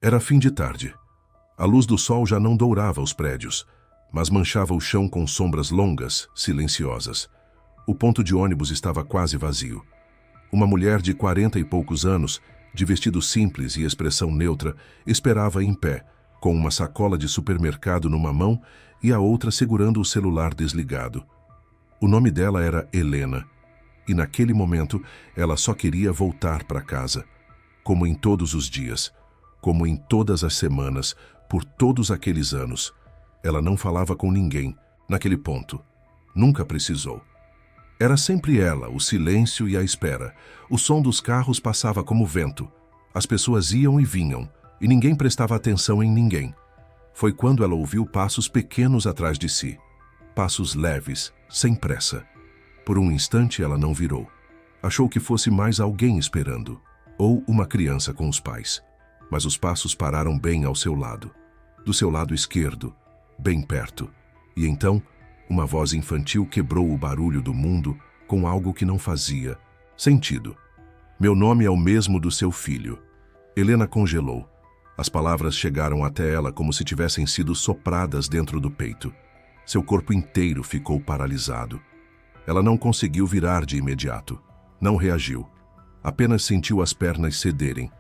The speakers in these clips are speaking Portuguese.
Era fim de tarde. A luz do sol já não dourava os prédios, mas manchava o chão com sombras longas, silenciosas. O ponto de ônibus estava quase vazio. Uma mulher de 40 e poucos anos, de vestido simples e expressão neutra, esperava em pé, com uma sacola de supermercado numa mão e a outra segurando o celular desligado. O nome dela era Helena, e naquele momento ela só queria voltar para casa, como em todos os dias, como em todas as semanas, por todos aqueles anos. Ela não falava com ninguém, naquele ponto. Nunca precisou. Era sempre ela, o silêncio e a espera. O som dos carros passava como vento. As pessoas iam e vinham, e ninguém prestava atenção em ninguém. Foi quando ela ouviu passos pequenos atrás de si. Passos leves, sem pressa. Por um instante ela não virou. Achou que fosse mais alguém esperando, ou uma criança com os pais. Mas os passos pararam bem ao seu lado. Do seu lado esquerdo, bem perto. E então, uma voz infantil quebrou o barulho do mundo com algo que não fazia sentido. Meu nome é o mesmo do seu filho. Helena congelou. As palavras chegaram até ela como se tivessem sido sopradas dentro do peito. Seu corpo inteiro ficou paralisado. Ela não conseguiu virar de imediato. Não reagiu. Apenas sentiu as pernas cederem,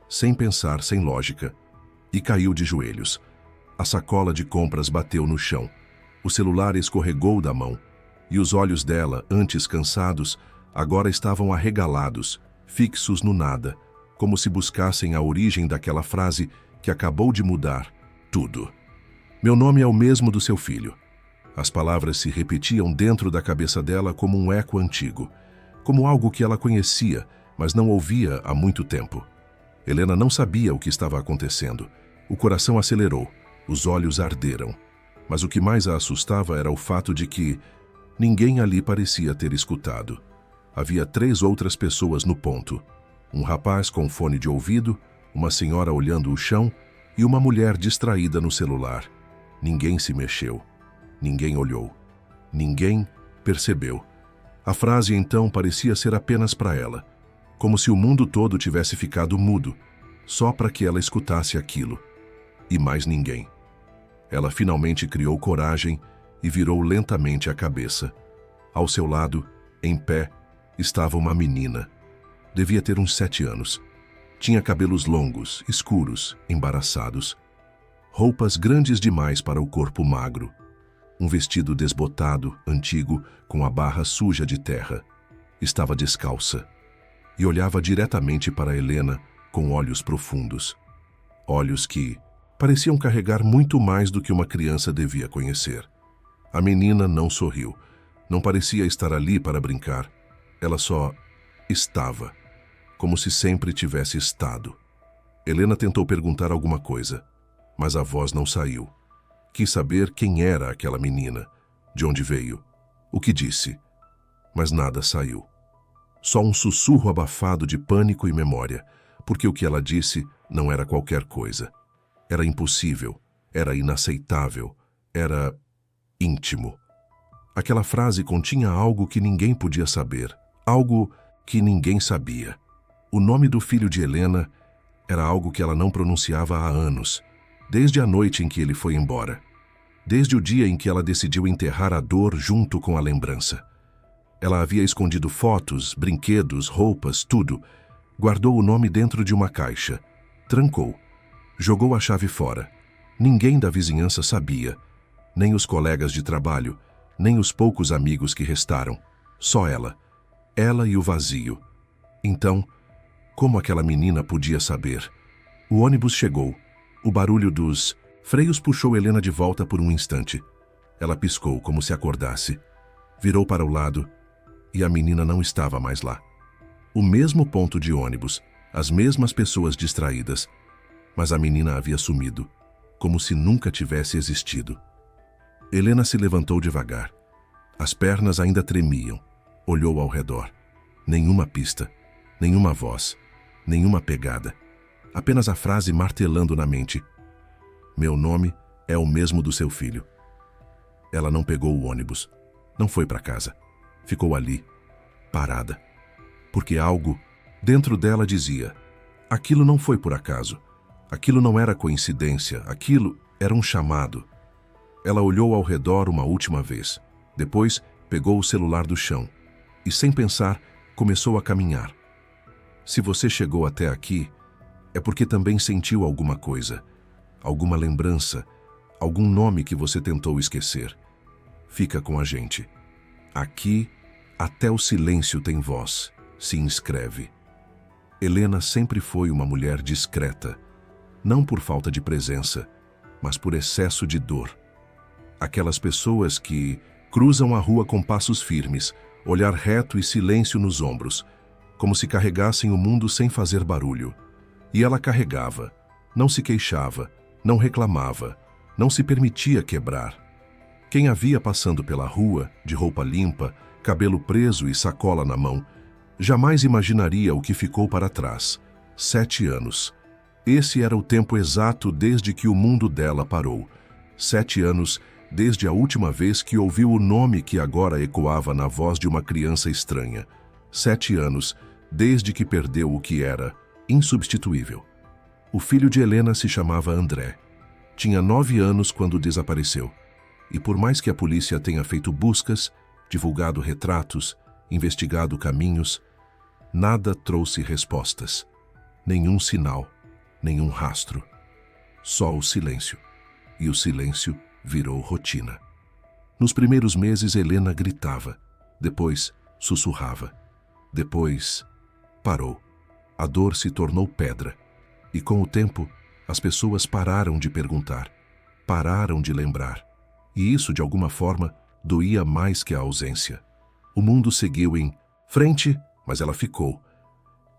sem pensar, sem lógica, e caiu de joelhos. A sacola de compras bateu no chão. O celular escorregou da mão, e os olhos dela, antes cansados, agora estavam arregalados, fixos no nada, como se buscassem a origem daquela frase que acabou de mudar tudo. Meu nome é o mesmo do seu filho. As palavras se repetiam dentro da cabeça dela como um eco antigo, como algo que ela conhecia, mas não ouvia há muito tempo. Helena não sabia o que estava acontecendo. O coração acelerou, os olhos arderam. Mas o que mais a assustava era o fato de que ninguém ali parecia ter escutado. Havia 3 outras pessoas no ponto. Um rapaz com fone de ouvido, uma senhora olhando o chão e uma mulher distraída no celular. Ninguém se mexeu. Ninguém olhou. Ninguém percebeu. A frase então parecia ser apenas para ela, como se o mundo todo tivesse ficado mudo, só para que ela escutasse aquilo. E mais ninguém. Ela finalmente criou coragem e virou lentamente a cabeça. Ao seu lado, em pé, estava uma menina. Devia ter uns 7 anos. Tinha cabelos longos, escuros, embaraçados. Roupas grandes demais para o corpo magro. Um vestido desbotado, antigo, com a barra suja de terra. Estava descalça. E olhava diretamente para Helena com olhos profundos. Olhos que pareciam carregar muito mais do que uma criança devia conhecer. A menina não sorriu. Não parecia estar ali para brincar. Ela só estava, como se sempre tivesse estado. Helena tentou perguntar alguma coisa, mas a voz não saiu. Quis saber quem era aquela menina, de onde veio, o que disse, mas nada saiu. Só um sussurro abafado de pânico e memória, porque o que ela disse não era qualquer coisa. Era impossível, era inaceitável, era íntimo. Aquela frase continha algo que ninguém podia saber, algo que ninguém sabia. O nome do filho de Helena era algo que ela não pronunciava há anos, desde a noite em que ele foi embora, desde o dia em que ela decidiu enterrar a dor junto com a lembrança. Ela havia escondido fotos, brinquedos, roupas, tudo. Guardou o nome dentro de uma caixa, trancou, jogou a chave fora. Ninguém da vizinhança sabia, nem os colegas de trabalho, nem os poucos amigos que restaram. Só ela e o vazio. Então, como aquela menina podia saber? O ônibus chegou. O barulho dos freios puxou Helena de volta por um instante. Ela piscou como se acordasse. Virou para o lado e a menina não estava mais lá. O mesmo ponto de ônibus, as mesmas pessoas distraídas, mas a menina havia sumido, como se nunca tivesse existido. Helena se levantou devagar. As pernas ainda tremiam. Olhou ao redor. Nenhuma pista, nenhuma voz, nenhuma pegada. Apenas a frase martelando na mente. Meu nome é o mesmo do seu filho. Ela não pegou o ônibus. Não foi para casa. Ficou ali, parada. Porque algo dentro dela dizia: aquilo não foi por acaso. Aquilo não era coincidência, aquilo era um chamado. Ela olhou ao redor uma última vez. Depois, pegou o celular do chão e, sem pensar, começou a caminhar. Se você chegou até aqui, é porque também sentiu alguma coisa, alguma lembrança, algum nome que você tentou esquecer. Fica com a gente. Aqui, até o silêncio tem voz. Se inscreve. Helena sempre foi uma mulher discreta, não por falta de presença, mas por excesso de dor. Aquelas pessoas que cruzam a rua com passos firmes, olhar reto e silêncio nos ombros, como se carregassem o mundo sem fazer barulho. E ela carregava, não se queixava, não reclamava, não se permitia quebrar. Quem a via passando pela rua, de roupa limpa, cabelo preso e sacola na mão, jamais imaginaria o que ficou para trás. 7 anos. Esse era o tempo exato desde que o mundo dela parou. 7 anos desde a última vez que ouviu o nome que agora ecoava na voz de uma criança estranha. 7 anos desde que perdeu o que era insubstituível. O filho de Helena se chamava André. Tinha 9 anos quando desapareceu. E por mais que a polícia tenha feito buscas, divulgado retratos, investigado caminhos, nada trouxe respostas. Nenhum sinal, nenhum rastro. Só o silêncio. E o silêncio virou rotina. Nos primeiros meses, Helena gritava. Depois, sussurrava. Depois, parou. A dor se tornou pedra. E com o tempo, as pessoas pararam de perguntar. Pararam de lembrar. E isso, de alguma forma, doía mais que a ausência. O mundo seguiu em frente, mas ela ficou.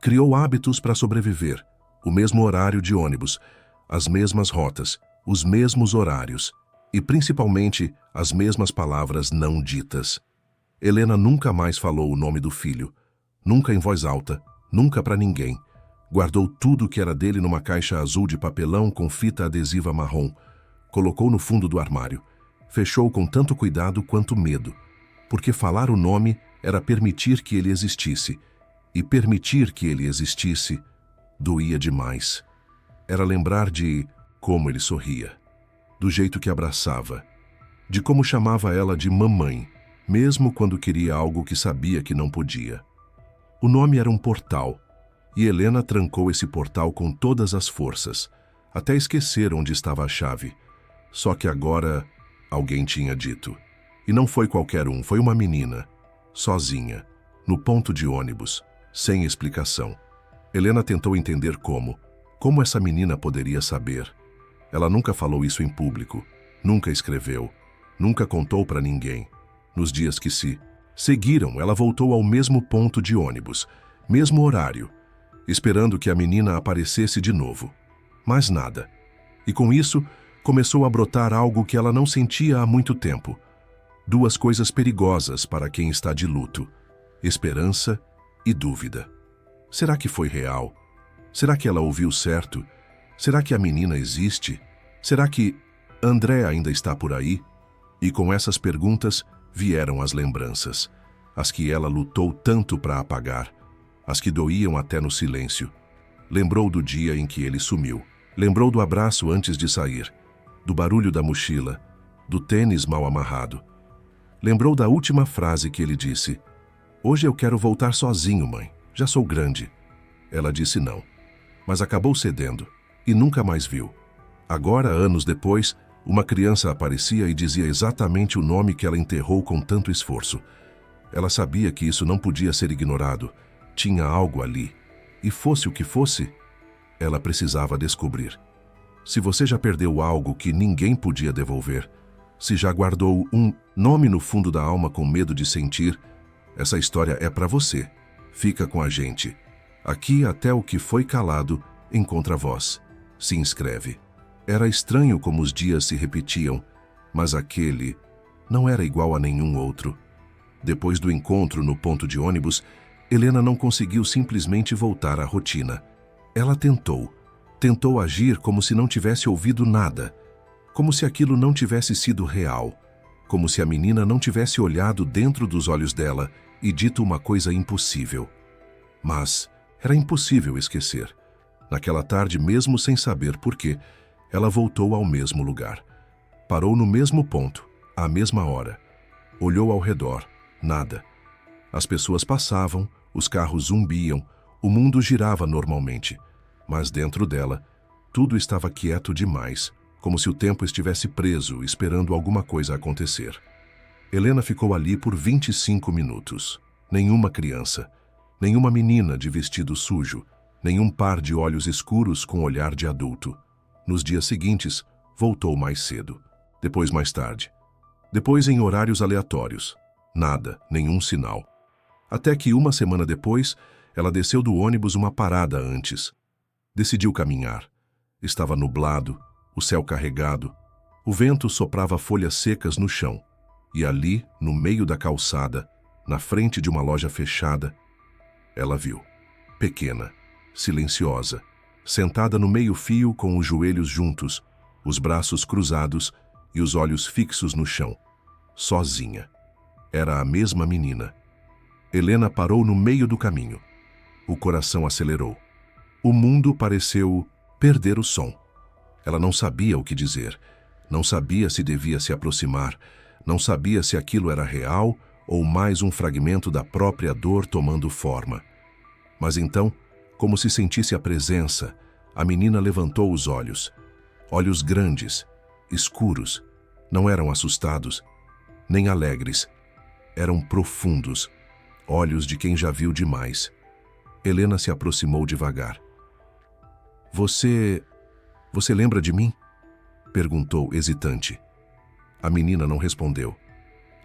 Criou hábitos para sobreviver. O mesmo horário de ônibus, as mesmas rotas, os mesmos horários e, principalmente, as mesmas palavras não ditas. Helena nunca mais falou o nome do filho. Nunca em voz alta, nunca para ninguém. Guardou tudo que era dele numa caixa azul de papelão com fita adesiva marrom. Colocou no fundo do armário. Fechou com tanto cuidado quanto medo, porque falar o nome era permitir que ele existisse, e permitir que ele existisse doía demais. Era lembrar de como ele sorria, do jeito que abraçava, de como chamava ela de mamãe, mesmo quando queria algo que sabia que não podia. O nome era um portal, e Helena trancou esse portal com todas as forças, até esquecer onde estava a chave. Só que agora alguém tinha dito. E não foi qualquer um, foi uma menina, sozinha, no ponto de ônibus, sem explicação. Helena tentou entender como essa menina poderia saber. Ela nunca falou isso em público, nunca escreveu, nunca contou para ninguém. Nos dias que se seguiram, ela voltou ao mesmo ponto de ônibus, mesmo horário, esperando que a menina aparecesse de novo. Mas nada. E com isso, começou a brotar algo que ela não sentia há muito tempo. 2 coisas perigosas para quem está de luto: esperança e dúvida. Será que foi real? Será que ela ouviu certo? Será que a menina existe? Será que André ainda está por aí? E com essas perguntas vieram as lembranças, as que ela lutou tanto para apagar, as que doíam até no silêncio. Lembrou do dia em que ele sumiu. Lembrou do abraço antes de sair, do barulho da mochila, do tênis mal amarrado. Lembrou da última frase que ele disse: "Hoje eu quero voltar sozinho, mãe. Já sou grande." Ela disse não, mas acabou cedendo e nunca mais viu. Agora, anos depois, uma criança aparecia e dizia exatamente o nome que ela enterrou com tanto esforço. Ela sabia que isso não podia ser ignorado. Tinha algo ali. E fosse o que fosse, ela precisava descobrir. Se você já perdeu algo que ninguém podia devolver, se já guardou um nome no fundo da alma com medo de sentir, essa história é para você. Fica com a gente. Aqui até o que foi calado encontra voz. Se inscreve. Era estranho como os dias se repetiam, mas aquele não era igual a nenhum outro. Depois do encontro no ponto de ônibus, Helena não conseguiu simplesmente voltar à rotina. Ela tentou agir como se não tivesse ouvido nada, como se aquilo não tivesse sido real, como se a menina não tivesse olhado dentro dos olhos dela e dito uma coisa impossível. Mas era impossível esquecer. Naquela tarde, mesmo sem saber por quê, ela voltou ao mesmo lugar. Parou no mesmo ponto, à mesma hora. Olhou ao redor. Nada. As pessoas passavam, os carros zumbiam, o mundo girava normalmente. Mas dentro dela, tudo estava quieto demais, como se o tempo estivesse preso, esperando alguma coisa acontecer. Helena ficou ali por 25 minutos. Nenhuma criança, nenhuma menina de vestido sujo, nenhum par de olhos escuros com olhar de adulto. Nos dias seguintes, voltou mais cedo. Depois mais tarde. Depois em horários aleatórios. Nada, nenhum sinal. Até que uma semana depois, ela desceu do ônibus uma parada antes. Decidiu caminhar. Estava nublado, o céu carregado. O vento soprava folhas secas no chão. E ali, no meio da calçada, na frente de uma loja fechada, ela viu. Pequena, silenciosa, sentada no meio-fio com os joelhos juntos, os braços cruzados e os olhos fixos no chão. Sozinha. Era a mesma menina. Helena parou no meio do caminho. O coração acelerou. O mundo pareceu perder o som. Ela não sabia o que dizer. Não sabia se devia se aproximar. Não sabia se aquilo era real ou mais um fragmento da própria dor tomando forma. Mas então, como se sentisse a presença, a menina levantou os olhos. Olhos grandes, escuros. Não eram assustados, nem alegres. Eram profundos, olhos de quem já viu demais. Helena se aproximou devagar. Você lembra de mim? Perguntou, hesitante. A menina não respondeu.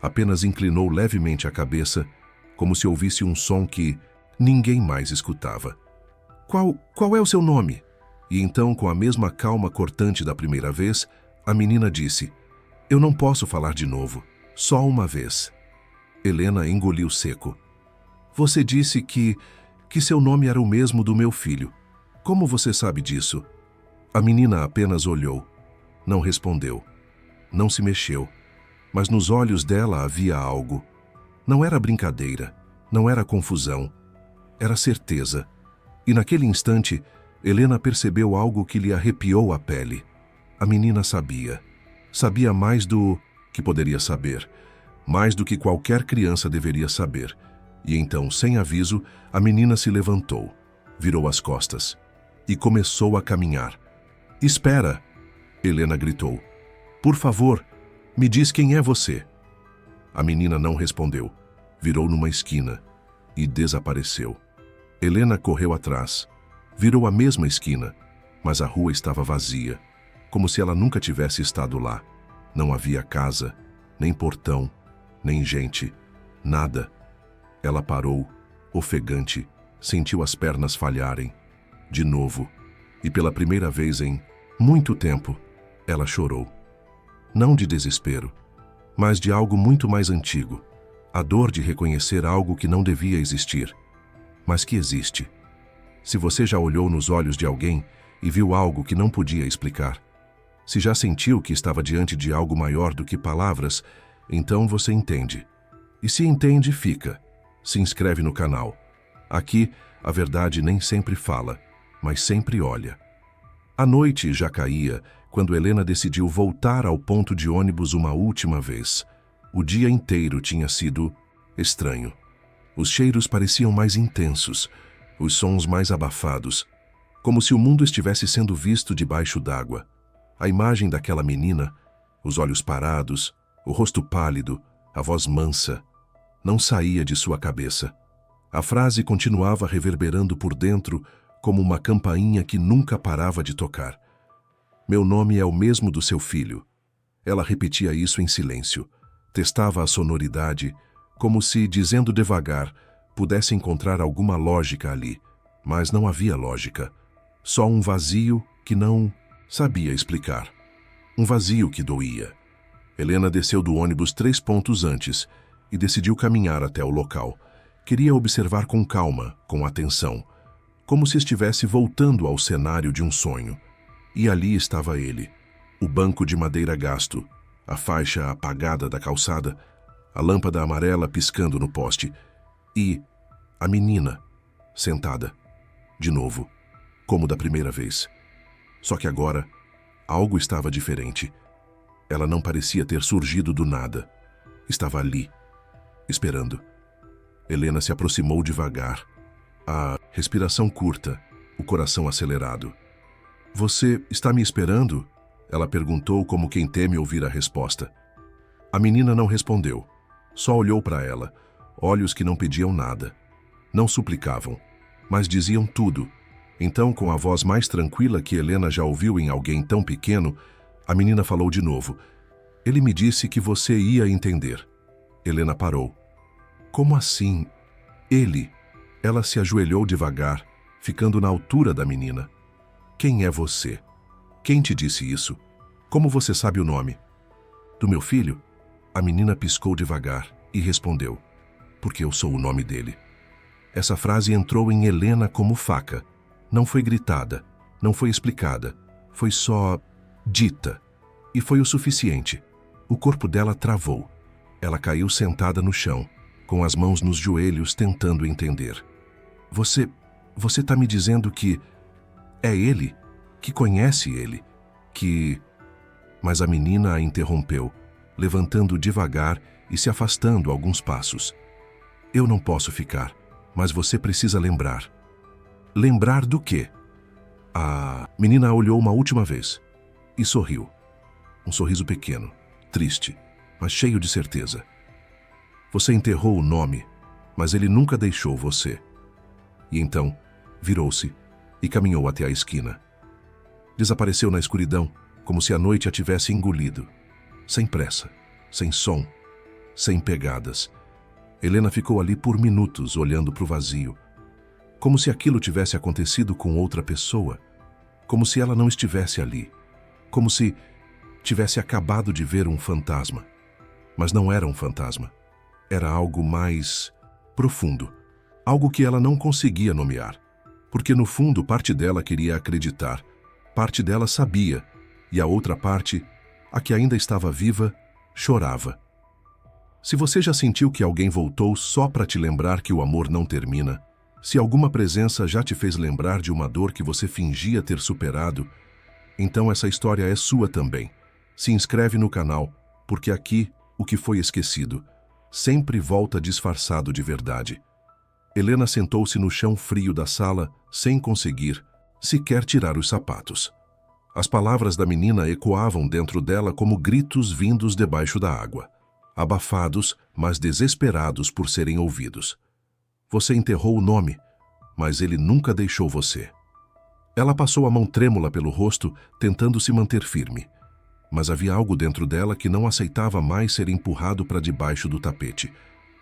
Apenas inclinou levemente a cabeça, como se ouvisse um som que ninguém mais escutava. Qual é o seu nome? E então, com a mesma calma cortante da primeira vez, a menina disse: Eu não posso falar de novo, só uma vez. Helena engoliu seco. Você disse que seu nome era o mesmo do meu filho. Como você sabe disso? A menina apenas olhou. Não respondeu. Não se mexeu. Mas nos olhos dela havia algo. Não era brincadeira, não era confusão. Era certeza. E naquele instante, Helena percebeu algo que lhe arrepiou a pele. A menina sabia. Sabia mais do que poderia saber. Mais do que qualquer criança deveria saber. E então, sem aviso, a menina se levantou, virou as costas e começou a caminhar. Espera! Helena gritou. Por favor, me diz quem é você. A menina não respondeu. Virou numa esquina e desapareceu. Helena correu atrás. Virou a mesma esquina, mas a rua estava vazia, como se ela nunca tivesse estado lá. Não havia casa, nem portão, nem gente, nada. Ela parou, ofegante, sentiu as pernas falharem. De novo, e pela primeira vez em muito tempo, ela chorou. Não de desespero, mas de algo muito mais antigo. A dor de reconhecer algo que não devia existir, mas que existe. Se você já olhou nos olhos de alguém e viu algo que não podia explicar, se já sentiu que estava diante de algo maior do que palavras, então você entende. E se entende, fica. Se inscreve no canal. Aqui, a verdade nem sempre fala, mas sempre olha. A noite já caía quando Helena decidiu voltar ao ponto de ônibus uma última vez. O dia inteiro tinha sido estranho. Os cheiros pareciam mais intensos, os sons mais abafados, como se o mundo estivesse sendo visto debaixo d'água. A imagem daquela menina, os olhos parados, o rosto pálido, a voz mansa, não saía de sua cabeça. A frase continuava reverberando por dentro como uma campainha que nunca parava de tocar. Meu nome é o mesmo do seu filho. Ela repetia isso em silêncio. Testava a sonoridade, como se, dizendo devagar, pudesse encontrar alguma lógica ali. Mas não havia lógica. Só um vazio que não sabia explicar. Um vazio que doía. Helena desceu do ônibus 3 pontos antes e decidiu caminhar até o local. Queria observar com calma, com atenção, como se estivesse voltando ao cenário de um sonho. E ali estava ele, o banco de madeira gasto, a faixa apagada da calçada, a lâmpada amarela piscando no poste, e a menina, sentada, de novo, como da primeira vez. Só que agora, algo estava diferente. Ela não parecia ter surgido do nada. Estava ali, esperando. Helena se aproximou devagar, a respiração curta, o coração acelerado. "Você está me esperando?" Ela perguntou como quem teme ouvir a resposta. A menina não respondeu. Só olhou para ela, olhos que não pediam nada. Não suplicavam, mas diziam tudo. Então, com a voz mais tranquila que Helena já ouviu em alguém tão pequeno, a menina falou de novo. "Ele me disse que você ia entender." Helena parou. "Como assim? Ele?" Ela se ajoelhou devagar, ficando na altura da menina. "Quem é você? Quem te disse isso? Como você sabe o nome?" "Do meu filho?" A menina piscou devagar e respondeu. "Porque eu sou o nome dele." Essa frase entrou em Helena como faca. Não foi gritada, não foi explicada, foi só dita. E foi o suficiente. O corpo dela travou. Ela caiu sentada no chão, com as mãos nos joelhos tentando entender. Você está me dizendo que é ele, que conhece ele, que..." Mas a menina a interrompeu, levantando devagar e se afastando alguns passos. "Eu não posso ficar, mas você precisa lembrar." "Lembrar do quê?" A menina olhou uma última vez e sorriu. Um sorriso pequeno, triste, mas cheio de certeza. "Você enterrou o nome, mas ele nunca deixou você." E então, virou-se e caminhou até a esquina. Desapareceu na escuridão, como se a noite a tivesse engolido. Sem pressa, sem som, sem pegadas. Helena ficou ali por minutos, olhando para o vazio. Como se aquilo tivesse acontecido com outra pessoa. Como se ela não estivesse ali. Como se tivesse acabado de ver um fantasma. Mas não era um fantasma. Era algo mais profundo. Algo que ela não conseguia nomear. Porque no fundo parte dela queria acreditar. Parte dela sabia. E a outra parte, a que ainda estava viva, chorava. Se você já sentiu que alguém voltou só para te lembrar que o amor não termina, se alguma presença já te fez lembrar de uma dor que você fingia ter superado, então essa história é sua também. Se inscreve no canal, porque aqui, o que foi esquecido, sempre volta disfarçado de verdade. Helena sentou-se no chão frio da sala, sem conseguir sequer tirar os sapatos. As palavras da menina ecoavam dentro dela como gritos vindos debaixo da água. Abafados, mas desesperados por serem ouvidos. "Você enterrou o nome, mas ele nunca deixou você." Ela passou a mão trêmula pelo rosto, tentando se manter firme. Mas havia algo dentro dela que não aceitava mais ser empurrado para debaixo do tapete.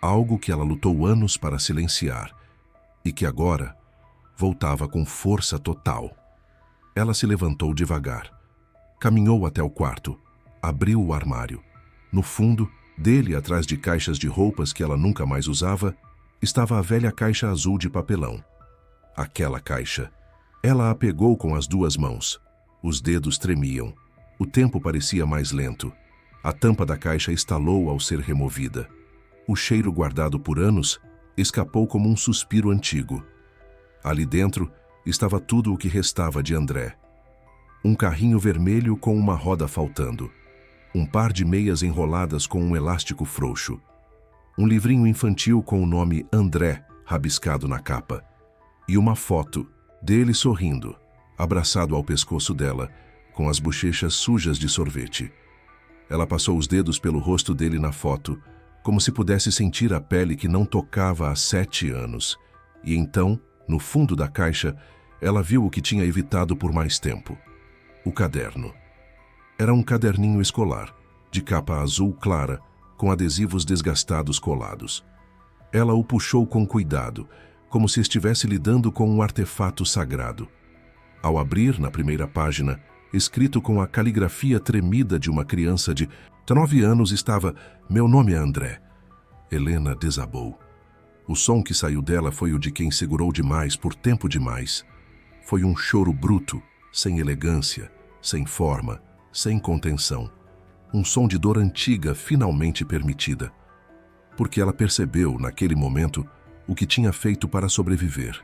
Algo que ela lutou anos para silenciar. E que agora voltava com força total. Ela se levantou devagar. Caminhou até o quarto. Abriu o armário. No fundo, dele, atrás de caixas de roupas que ela nunca mais usava, estava a velha caixa azul de papelão. Aquela caixa. Ela a pegou com as duas mãos. Os dedos tremiam. O tempo parecia mais lento. A tampa da caixa estalou ao ser removida. O cheiro guardado por anos escapou como um suspiro antigo. Ali dentro estava tudo o que restava de André. Um carrinho vermelho com uma roda faltando. Um par de meias enroladas com um elástico frouxo. Um livrinho infantil com o nome André rabiscado na capa. E uma foto dele sorrindo, abraçado ao pescoço dela, com as bochechas sujas de sorvete. Ela passou os dedos pelo rosto dele na foto, como se pudesse sentir a pele que não tocava há 7 anos. E então, no fundo da caixa, ela viu o que tinha evitado por mais tempo. O caderno. Era um caderninho escolar, de capa azul clara, com adesivos desgastados colados. Ela o puxou com cuidado, como se estivesse lidando com um artefato sagrado. Ao abrir, na primeira página, escrito com a caligrafia tremida de uma criança de 9 anos, estava: "Meu nome é André." Helena desabou. O som que saiu dela foi o de quem segurou demais por tempo demais. Foi um choro bruto, sem elegância, sem forma, sem contenção. Um som de dor antiga finalmente permitida. Porque ela percebeu, naquele momento, o que tinha feito para sobreviver.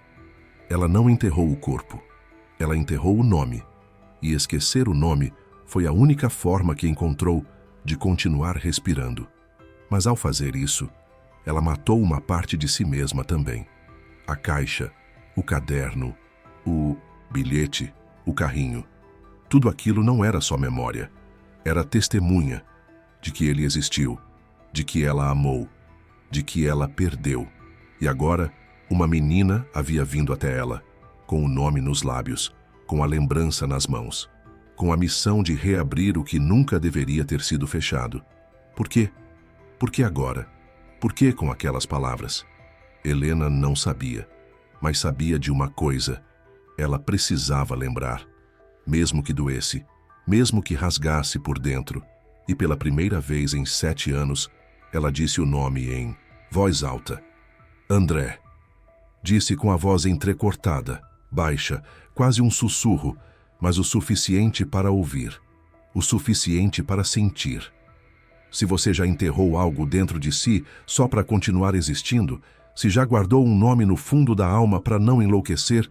Ela não enterrou o corpo. Ela enterrou o nome, e esquecer o nome foi a única forma que encontrou de continuar respirando. Mas ao fazer isso, ela matou uma parte de si mesma também. A caixa, o caderno, o bilhete, o carrinho. Tudo aquilo não era só memória. Era testemunha de que ele existiu, de que ela amou, de que ela perdeu. E agora, uma menina havia vindo até ela, com o nome nos lábios, com a lembrança nas mãos, com a missão de reabrir o que nunca deveria ter sido fechado. Por quê? Por que agora? Por que com aquelas palavras? Helena não sabia, mas sabia de uma coisa. Ela precisava lembrar, mesmo que doesse, mesmo que rasgasse por dentro. E pela primeira vez em 7 anos, ela disse o nome em voz alta. André. Disse com a voz entrecortada, baixa, quase um sussurro, mas o suficiente para ouvir, o suficiente para sentir. Se você já enterrou algo dentro de si só para continuar existindo, se já guardou um nome no fundo da alma para não enlouquecer,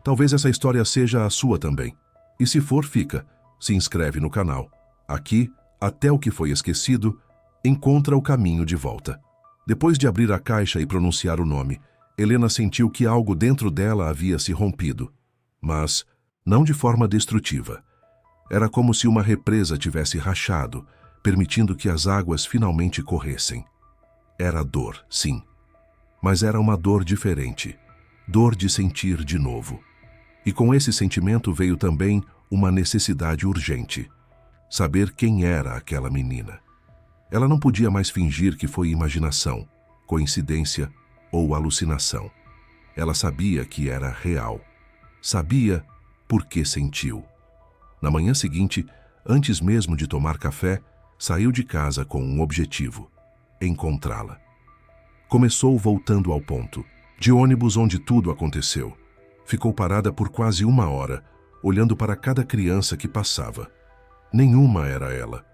talvez essa história seja a sua também. E se for, fica. Se inscreve no canal. Aqui, até o que foi esquecido, encontra o caminho de volta. Depois de abrir a caixa e pronunciar o nome, Helena sentiu que algo dentro dela havia se rompido. Mas não de forma destrutiva. Era como se uma represa tivesse rachado, permitindo que as águas finalmente corressem. Era dor, sim. Mas era uma dor diferente. Dor de sentir de novo. E com esse sentimento veio também uma necessidade urgente. Saber quem era aquela menina. Ela não podia mais fingir que foi imaginação, coincidência ou alucinação. Ela sabia que era real. Sabia porque sentiu. Na manhã seguinte, antes mesmo de tomar café, saiu de casa com um objetivo: encontrá-la. Começou voltando ao ponto, de ônibus onde tudo aconteceu. Ficou parada por quase 1 hora, olhando para cada criança que passava. Nenhuma era ela.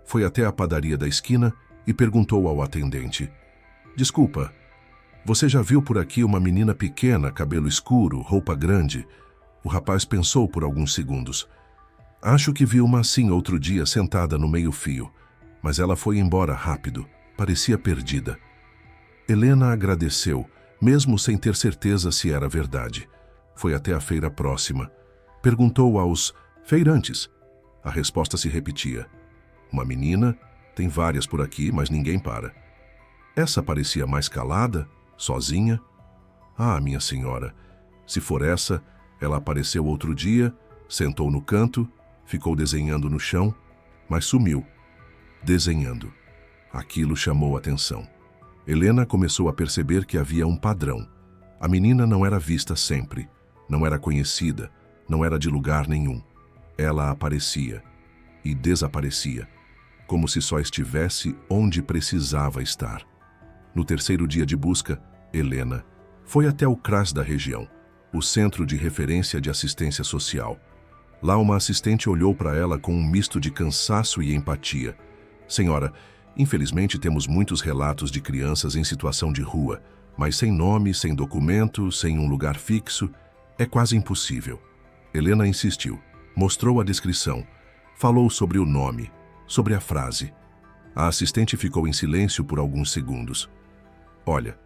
Foi até a padaria da esquina e perguntou ao atendente: Desculpa, você já viu por aqui uma menina pequena, cabelo escuro, roupa grande? O rapaz pensou por alguns segundos. Acho que vi uma assim outro dia sentada no meio-fio, mas ela foi embora rápido, parecia perdida. Helena agradeceu, mesmo sem ter certeza se era verdade. Foi até a feira próxima. Perguntou aos feirantes. A resposta se repetia. Uma menina, tem várias por aqui, mas ninguém para. Essa parecia mais calada, sozinha. Ah, minha senhora, se for essa, ela apareceu outro dia, sentou no canto, ficou desenhando no chão, mas sumiu. Desenhando. Aquilo chamou atenção. Helena começou a perceber que havia um padrão. A menina não era vista sempre, não era conhecida, não era de lugar nenhum. Ela aparecia e desaparecia, como se só estivesse onde precisava estar. No terceiro dia de busca, Helena foi até o CRAS da região, o Centro de Referência de Assistência Social. Lá uma assistente olhou para ela com um misto de cansaço e empatia. Senhora, infelizmente temos muitos relatos de crianças em situação de rua, mas sem nome, sem documento, sem um lugar fixo, é quase impossível. Helena insistiu, mostrou a descrição, falou sobre o nome, sobre a frase. A assistente ficou em silêncio por alguns segundos. Olha,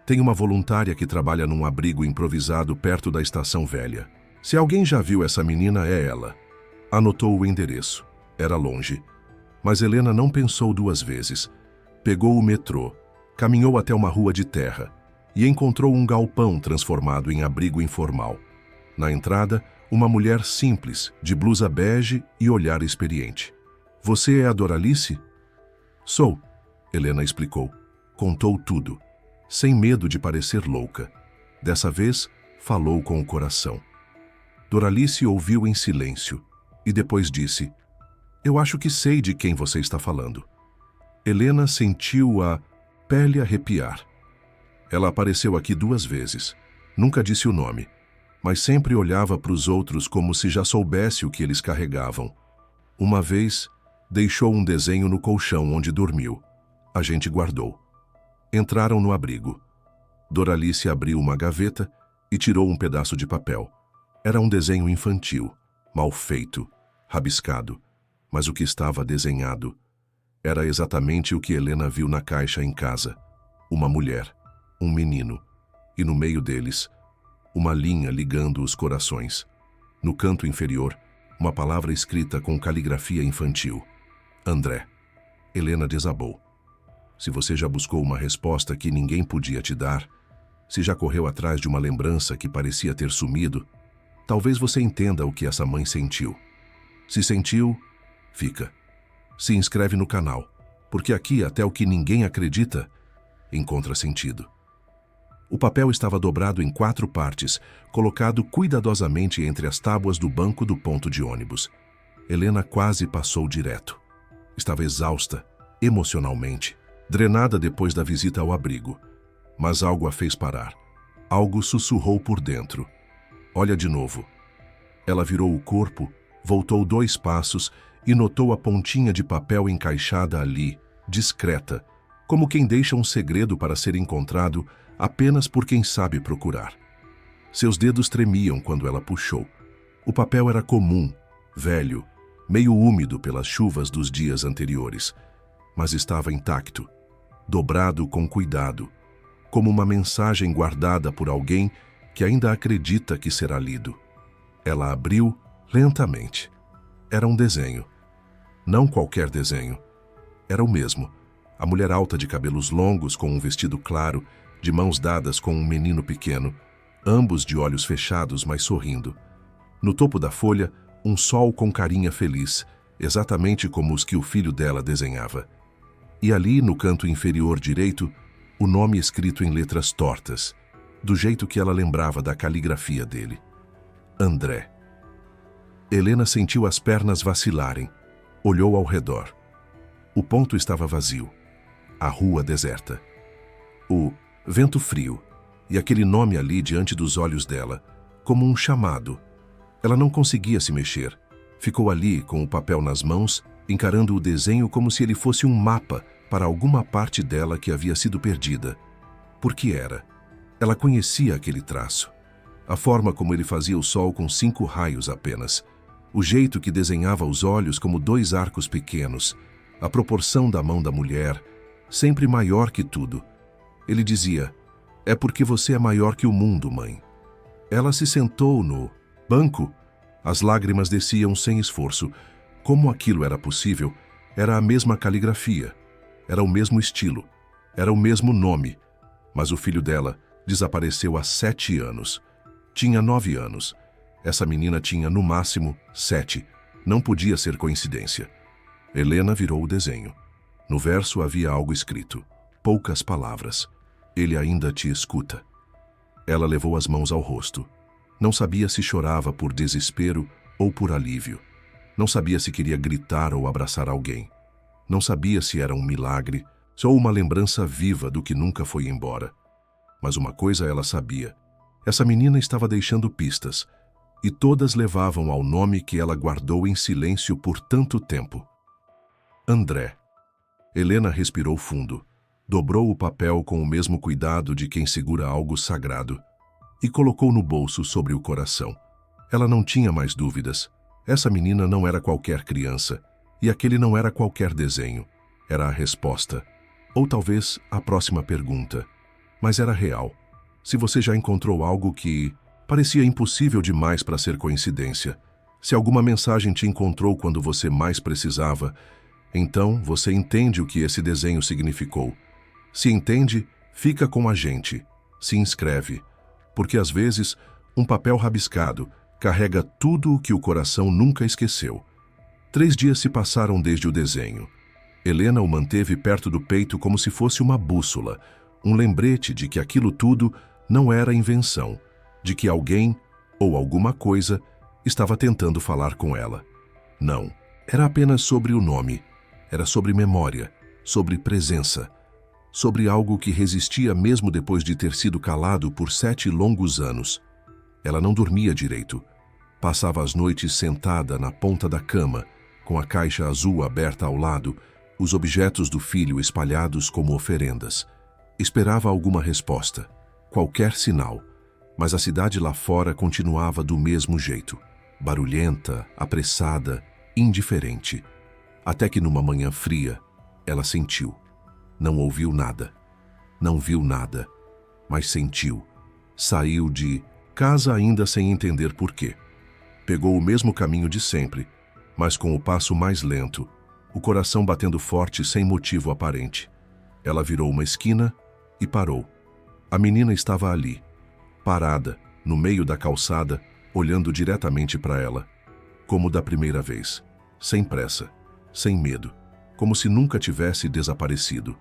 tem uma voluntária que trabalha num abrigo improvisado perto da estação velha. Se alguém já viu essa menina, é ela. Anotou o endereço. Era longe. Mas Helena não pensou 2 vezes. Pegou o metrô, caminhou até uma rua de terra e encontrou um galpão transformado em abrigo informal. Na entrada, uma mulher simples, de blusa bege e olhar experiente. Você é a Doralice? Sou, Helena explicou. Contou tudo, sem medo de parecer louca. Dessa vez, falou com o coração. Doralice ouviu em silêncio e depois disse: Eu acho que sei de quem você está falando. Helena sentiu a pele arrepiar. Ela apareceu aqui 2 vezes. Nunca disse o nome, mas sempre olhava para os outros como se já soubesse o que eles carregavam. Uma vez, deixou um desenho no colchão onde dormiu. A gente guardou. Entraram no abrigo. Doralice abriu uma gaveta e tirou um pedaço de papel. Era um desenho infantil, mal feito, rabiscado, mas o que estava desenhado era exatamente o que Helena viu na caixa em casa. Uma mulher, um menino, e no meio deles, uma linha ligando os corações. No canto inferior, uma palavra escrita com caligrafia infantil. André. Helena desabou. Se você já buscou uma resposta que ninguém podia te dar, se já correu atrás de uma lembrança que parecia ter sumido, talvez você entenda o que essa mãe sentiu. Se sentiu, fica. Se inscreve no canal, porque aqui até o que ninguém acredita encontra sentido. O papel estava dobrado em 4 partes, colocado cuidadosamente entre as tábuas do banco do ponto de ônibus. Helena quase passou direto. Estava exausta, emocionalmente, drenada depois da visita ao abrigo. Mas algo a fez parar. Algo sussurrou por dentro. Olha de novo. Ela virou o corpo, voltou 2 passos e notou a pontinha de papel encaixada ali, discreta, como quem deixa um segredo para ser encontrado apenas por quem sabe procurar. Seus dedos tremiam quando ela puxou. O papel era comum, velho, meio úmido pelas chuvas dos dias anteriores, mas estava intacto, dobrado com cuidado, como uma mensagem guardada por alguém que ainda acredita que será lido. Ela abriu lentamente. Era um desenho. Não qualquer desenho. Era o mesmo. A mulher alta de cabelos longos com um vestido claro, de mãos dadas com um menino pequeno, ambos de olhos fechados, mas sorrindo. No topo da folha, um sol com carinha feliz, exatamente como os que o filho dela desenhava. E ali, no canto inferior direito, o nome escrito em letras tortas, do jeito que ela lembrava da caligrafia dele. André. Helena sentiu as pernas vacilarem. Olhou ao redor. O ponto estava vazio. A rua deserta. O vento frio e aquele nome ali diante dos olhos dela, como um chamado. Ela não conseguia se mexer. Ficou ali com o papel nas mãos, encarando o desenho como se ele fosse um mapa para alguma parte dela que havia sido perdida. Por que era? Ela conhecia aquele traço. A forma como ele fazia o sol com 5 raios apenas. O jeito que desenhava os olhos como 2 arcos pequenos. A proporção da mão da mulher, sempre maior que tudo. Ele dizia, é porque você é maior que o mundo, mãe. Ela se sentou no banco. As lágrimas desciam sem esforço. Como aquilo era possível, era a mesma caligrafia. Era o mesmo estilo. Era o mesmo nome. Mas o filho dela desapareceu há 7 anos. Tinha 9 anos. Essa menina tinha, no máximo, 7. Não podia ser coincidência. Helena virou o desenho. No verso havia algo escrito. Poucas palavras. Ele ainda te escuta. Ela levou as mãos ao rosto. Não sabia se chorava por desespero ou por alívio. Não sabia se queria gritar ou abraçar alguém. Não sabia se era um milagre ou uma lembrança viva do que nunca foi embora. Mas uma coisa ela sabia. Essa menina estava deixando pistas, e todas levavam ao nome que ela guardou em silêncio por tanto tempo. André. Helena respirou fundo, dobrou o papel com o mesmo cuidado de quem segura algo sagrado e colocou no bolso sobre o coração. Ela não tinha mais dúvidas. Essa menina não era qualquer criança, e aquele não era qualquer desenho. Era a resposta. Ou talvez a próxima pergunta. Mas era real. Se você já encontrou algo que parecia impossível demais para ser coincidência, se alguma mensagem te encontrou quando você mais precisava, então você entende o que esse desenho significou. Se entende, fica com a gente. Se inscreve. Porque às vezes, um papel rabiscado carrega tudo o que o coração nunca esqueceu. 3 dias se passaram desde o desenho. Helena o manteve perto do peito como se fosse uma bússola, um lembrete de que aquilo tudo não era invenção, de que alguém ou alguma coisa estava tentando falar com ela. Não, era apenas sobre o nome, era sobre memória, sobre presença, sobre algo que resistia mesmo depois de ter sido calado por 7 longos anos. Ela não dormia direito. Passava as noites sentada na ponta da cama, com a caixa azul aberta ao lado, os objetos do filho espalhados como oferendas. Esperava alguma resposta, qualquer sinal. Mas a cidade lá fora continuava do mesmo jeito, barulhenta, apressada, indiferente. Até que numa manhã fria, ela sentiu. Não ouviu nada, não viu nada, mas sentiu. Saiu de casa ainda sem entender por quê. Pegou o mesmo caminho de sempre, mas com o passo mais lento, o coração batendo forte sem motivo aparente. Ela virou uma esquina e parou. A menina estava ali, parada, no meio da calçada, olhando diretamente para ela, como da primeira vez, sem pressa, sem medo, como se nunca tivesse desaparecido.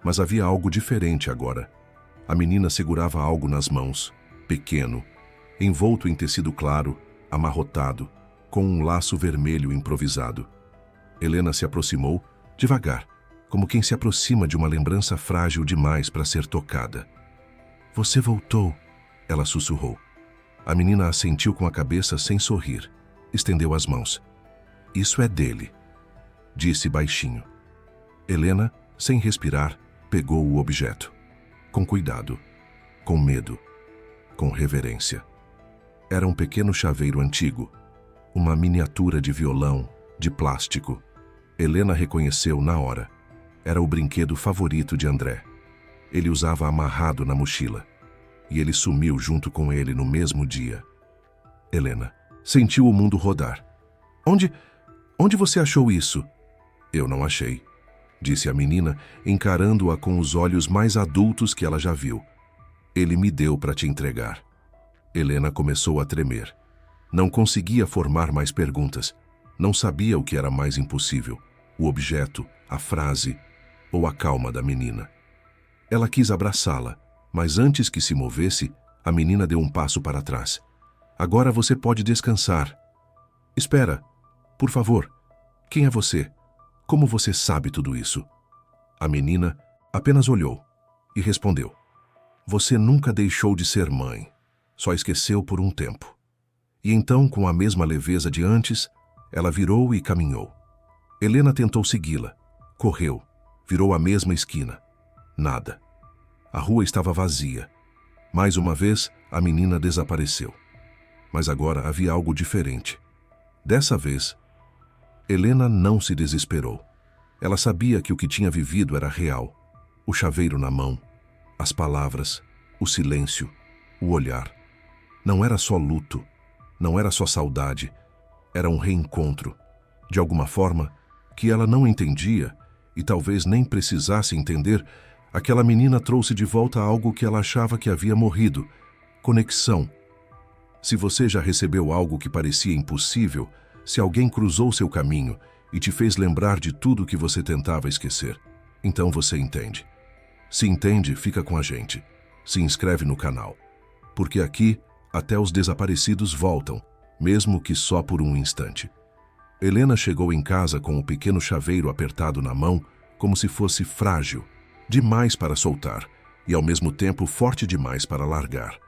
Mas havia algo diferente agora. A menina segurava algo nas mãos, pequeno, envolto em tecido claro, amarrotado, com um laço vermelho improvisado. Helena se aproximou, devagar, como quem se aproxima de uma lembrança frágil demais para ser tocada. "Você voltou", ela sussurrou. A menina assentiu com a cabeça sem sorrir. Estendeu as mãos. "Isso é dele", disse baixinho. Helena, sem respirar, pegou o objeto. Com cuidado, com medo, com reverência. Era um pequeno chaveiro antigo, uma miniatura de violão, de plástico. Helena reconheceu na hora. Era o brinquedo favorito de André. Ele usava amarrado na mochila. E ele sumiu junto com ele no mesmo dia. Helena sentiu o mundo rodar. Onde você achou isso?" "Eu não achei", disse a menina, encarando-a com os olhos mais adultos que ela já viu. "Ele me deu para te entregar." Helena começou a tremer. Não conseguia formar mais perguntas. Não sabia o que era mais impossível: o objeto, a frase ou a calma da menina. Ela quis abraçá-la, mas antes que se movesse, a menina deu um passo para trás. "Agora você pode descansar." "Espera, por favor. Quem é você? Como você sabe tudo isso?" A menina apenas olhou e respondeu: "Você nunca deixou de ser mãe. Só esqueceu por um tempo." E então, com a mesma leveza de antes, ela virou e caminhou. Helena tentou segui-la. Correu. Virou a mesma esquina. Nada. A rua estava vazia. Mais uma vez, a menina desapareceu. Mas agora havia algo diferente. Dessa vez, Helena não se desesperou. Ela sabia que o que tinha vivido era real. O chaveiro na mão, as palavras, o silêncio, o olhar. Não era só luto, não era só saudade, era um reencontro, de alguma forma, que ela não entendia e talvez nem precisasse entender. Aquela menina trouxe de volta algo que ela achava que havia morrido: conexão. Se você já recebeu algo que parecia impossível, se alguém cruzou seu caminho e te fez lembrar de tudo que você tentava esquecer, então você entende. Se entende, fica com a gente. Se inscreve no canal. Porque aqui, até os desaparecidos voltam, mesmo que só por um instante. Helena chegou em casa com o pequeno chaveiro apertado na mão, como se fosse frágil, demais para soltar, e ao mesmo tempo forte demais para largar.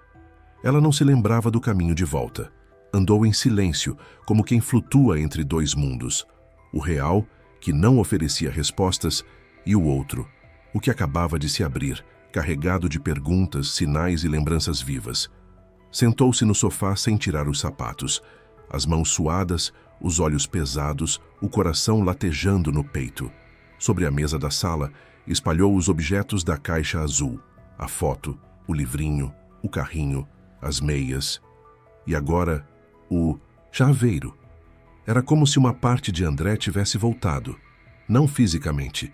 Ela não se lembrava do caminho de volta. Andou em silêncio, como quem flutua entre dois mundos. O real, que não oferecia respostas, e o outro, o que acabava de se abrir, carregado de perguntas, sinais e lembranças vivas. Sentou-se no sofá sem tirar os sapatos, as mãos suadas, os olhos pesados, o coração latejando no peito. Sobre a mesa da sala, espalhou os objetos da caixa azul: a foto, o livrinho, o carrinho, as meias. E agora, o chaveiro. Era como se uma parte de André tivesse voltado, não fisicamente,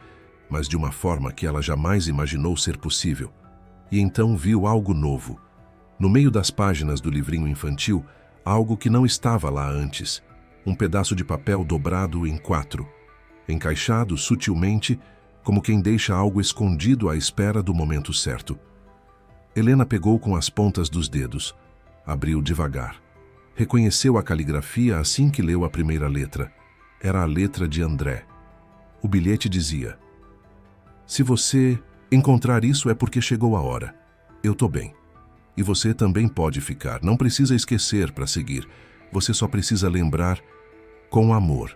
mas de uma forma que ela jamais imaginou ser possível. E então viu algo novo. No meio das páginas do livrinho infantil, algo que não estava lá antes: um pedaço de papel dobrado em 4, encaixado sutilmente, como quem deixa algo escondido à espera do momento certo. Helena pegou com as pontas dos dedos, abriu devagar. Reconheceu a caligrafia assim que leu a primeira letra. Era a letra de André. O bilhete dizia: "Se você encontrar isso é porque chegou a hora. Eu tô bem. E você também pode ficar. Não precisa esquecer para seguir. Você só precisa lembrar com amor."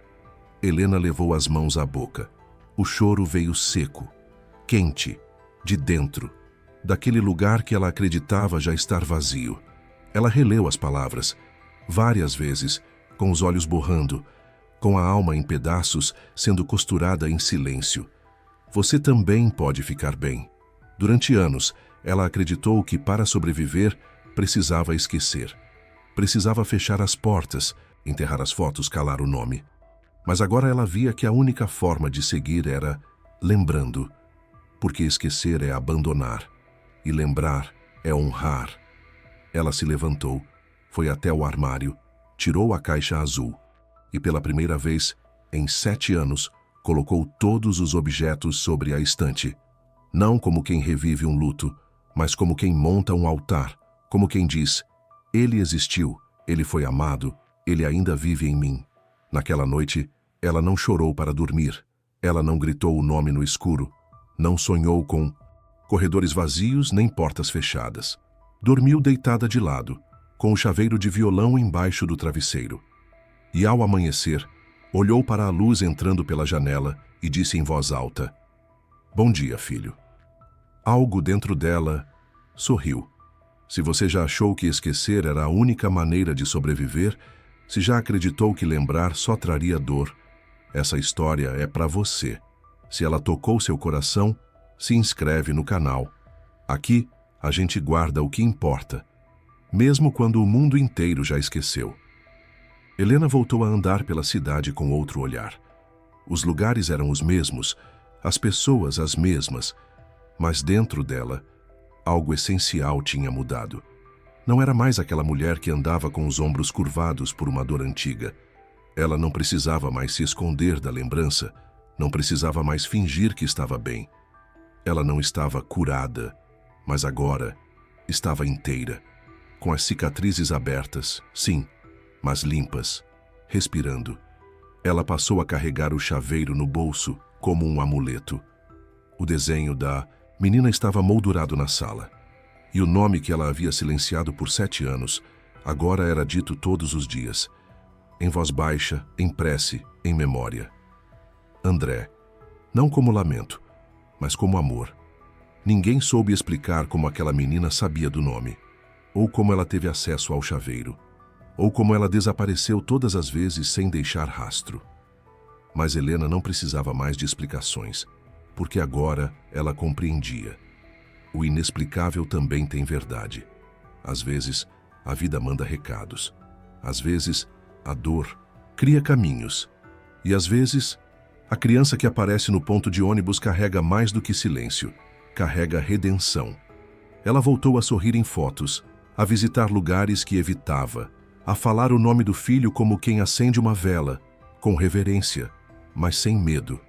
Helena levou as mãos à boca. O choro veio seco, quente, de dentro. daquele lugar que ela acreditava já estar vazio. Ela releu as palavras, várias vezes, com os olhos borrando, com a alma em pedaços sendo costurada em silêncio. Você também pode ficar bem. Durante anos, ela acreditou que para sobreviver, precisava esquecer. Precisava fechar as portas, enterrar as fotos, calar o nome. Mas agora ela via que a única forma de seguir era lembrando, porque esquecer é abandonar, e lembrar é honrar. Ela se levantou, foi até o armário, tirou a caixa azul e, pela primeira vez em 7 anos, colocou todos os objetos sobre a estante. Não como quem revive um luto, mas como quem monta um altar, como quem diz: ele existiu, ele foi amado, ele ainda vive em mim. Naquela noite, ela não chorou para dormir, ela não gritou o nome no escuro, não sonhou com corredores vazios nem portas fechadas. Dormiu deitada de lado, com o chaveiro de violão embaixo do travesseiro. E ao amanhecer, olhou para a luz entrando pela janela e disse em voz alta: "Bom dia, filho." Algo dentro dela sorriu. Se você já achou que esquecer era a única maneira de sobreviver, se já acreditou que lembrar só traria dor, essa história é para você. Se ela tocou seu coração, se inscreve no canal. Aqui, a gente guarda o que importa, mesmo quando o mundo inteiro já esqueceu. Helena voltou a andar pela cidade com outro olhar. Os lugares eram os mesmos, as pessoas as mesmas, mas dentro dela, algo essencial tinha mudado. Não era mais aquela mulher que andava com os ombros curvados por uma dor antiga. Ela não precisava mais se esconder da lembrança, não precisava mais fingir que estava bem. Ela não estava curada, mas agora estava inteira, com as cicatrizes abertas, sim, mas limpas, respirando. Ela passou a carregar o chaveiro no bolso como um amuleto. O desenho da menina estava moldurado na sala, e o nome que ela havia silenciado por 7 anos agora era dito todos os dias, em voz baixa, em prece, em memória. André, não como lamento, mas como amor. Ninguém soube explicar como aquela menina sabia do nome, ou como ela teve acesso ao chaveiro, ou como ela desapareceu todas as vezes sem deixar rastro. Mas Helena não precisava mais de explicações, porque agora ela compreendia. O inexplicável também tem verdade. Às vezes, a vida manda recados. Às vezes, a dor cria caminhos. E às vezes, a criança que aparece no ponto de ônibus carrega mais do que silêncio, carrega redenção. Ela voltou a sorrir em fotos, a visitar lugares que evitava, a falar o nome do filho como quem acende uma vela, com reverência, mas sem medo.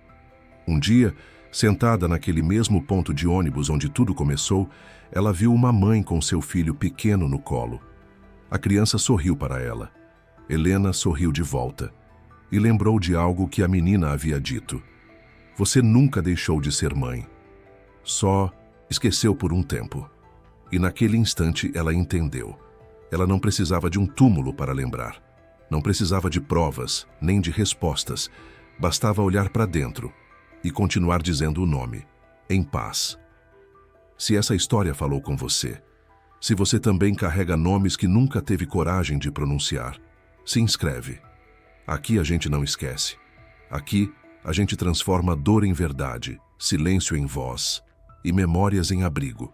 Um dia, sentada naquele mesmo ponto de ônibus onde tudo começou, ela viu uma mãe com seu filho pequeno no colo. A criança sorriu para ela. Helena sorriu de volta e lembrou de algo que a menina havia dito. Você nunca deixou de ser mãe. Só esqueceu por um tempo. E naquele instante ela entendeu. Ela não precisava de um túmulo para lembrar. Não precisava de provas, nem de respostas. Bastava olhar para dentro e continuar dizendo o nome, em paz. Se essa história falou com você, se você também carrega nomes que nunca teve coragem de pronunciar, se inscreve. Aqui a gente não esquece. Aqui a gente transforma dor em verdade, silêncio em voz e memórias em abrigo.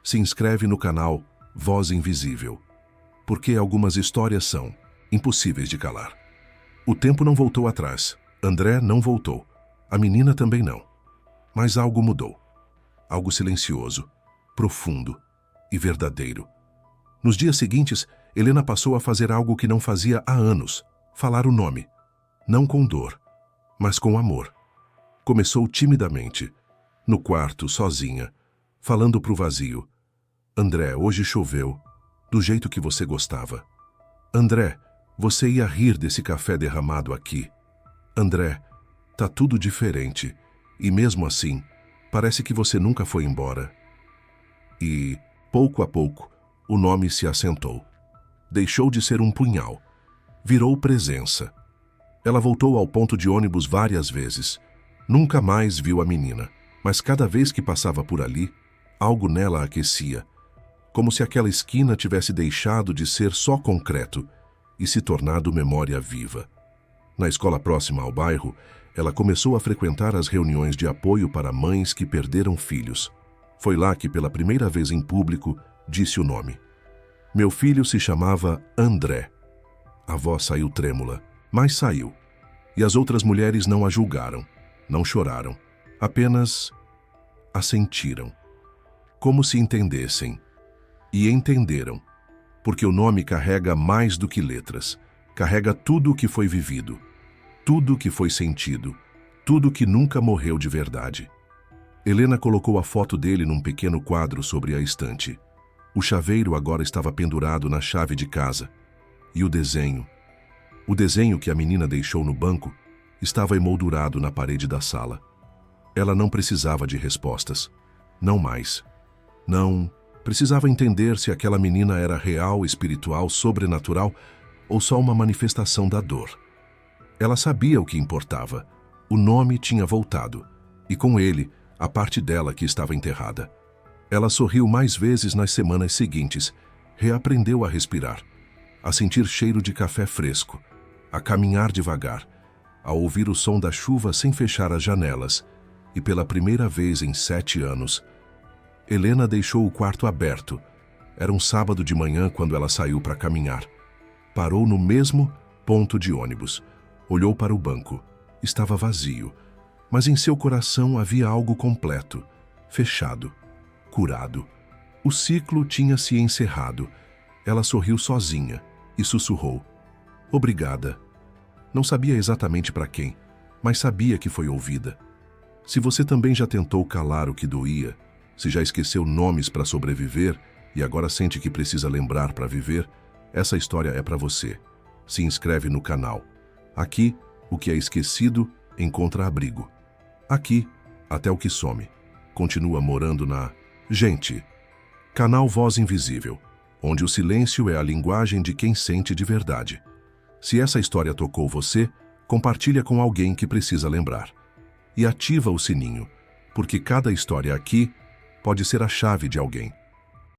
Se inscreve no canal Voz Invisível, porque algumas histórias são impossíveis de calar. O tempo não voltou atrás. André não voltou. A menina também não. Mas algo mudou. Algo silencioso, profundo e verdadeiro. Nos dias seguintes, Helena passou a fazer algo que não fazia há anos: falar o nome. Não com dor, mas com amor. Começou timidamente, no quarto, sozinha, falando para o vazio. André, hoje choveu, do jeito que você gostava. André, você ia rir desse café derramado aqui. André, tá tudo diferente, e mesmo assim, parece que você nunca foi embora. E, pouco a pouco, o nome se assentou. Deixou de ser um punhal. Virou presença. Ela voltou ao ponto de ônibus várias vezes. Nunca mais viu a menina, mas cada vez que passava por ali, Algo nela aquecia, como se aquela esquina tivesse deixado de ser só concreto e se tornado memória viva. Na escola próxima ao bairro, ela começou a frequentar as reuniões de apoio para mães que perderam filhos. Foi lá que, pela primeira vez em público, disse o nome. Meu filho se chamava André. A voz saiu trêmula, mas saiu. E as outras mulheres não a julgaram, não choraram, apenas a sentiram. Como se entendessem. E entenderam, porque o nome carrega mais do que letras. Carrega tudo o que foi vivido, tudo o que foi sentido, tudo que nunca morreu de verdade. Helena colocou a foto dele num pequeno quadro sobre a estante. O chaveiro agora estava pendurado na chave de casa. E o desenho que a menina deixou no banco, estava emoldurado na parede da sala. Ela não precisava de respostas. Não mais. Não precisava entender se aquela menina era real, espiritual, sobrenatural ou só uma manifestação da dor. Ela sabia o que importava. O nome tinha voltado, e com ele, a parte dela que estava enterrada. Ela sorriu mais vezes nas semanas seguintes, reaprendeu a respirar, a sentir cheiro de café fresco, a caminhar devagar, a ouvir o som da chuva sem fechar as janelas, e pela primeira vez em 7 anos, Helena deixou o quarto aberto. Era um sábado de manhã quando ela saiu para caminhar. Parou no mesmo ponto de ônibus. Olhou para o banco. Estava vazio. Mas em seu coração havia algo completo, fechado, curado. O ciclo tinha se encerrado. Ela sorriu sozinha e sussurrou. Obrigada. Não sabia exatamente para quem, mas sabia que foi ouvida. Se você também já tentou calar o que doía, se já esqueceu nomes para sobreviver e agora sente que precisa lembrar para viver, essa história é para você. Se inscreve no canal. Aqui, o que é esquecido encontra abrigo. Aqui, até o que some. Continua morando na... Gente, canal Voz Invisível, onde o silêncio é a linguagem de quem sente de verdade. Se essa história tocou você, compartilha com alguém que precisa lembrar. E ativa o sininho, porque cada história aqui pode ser a chave de alguém.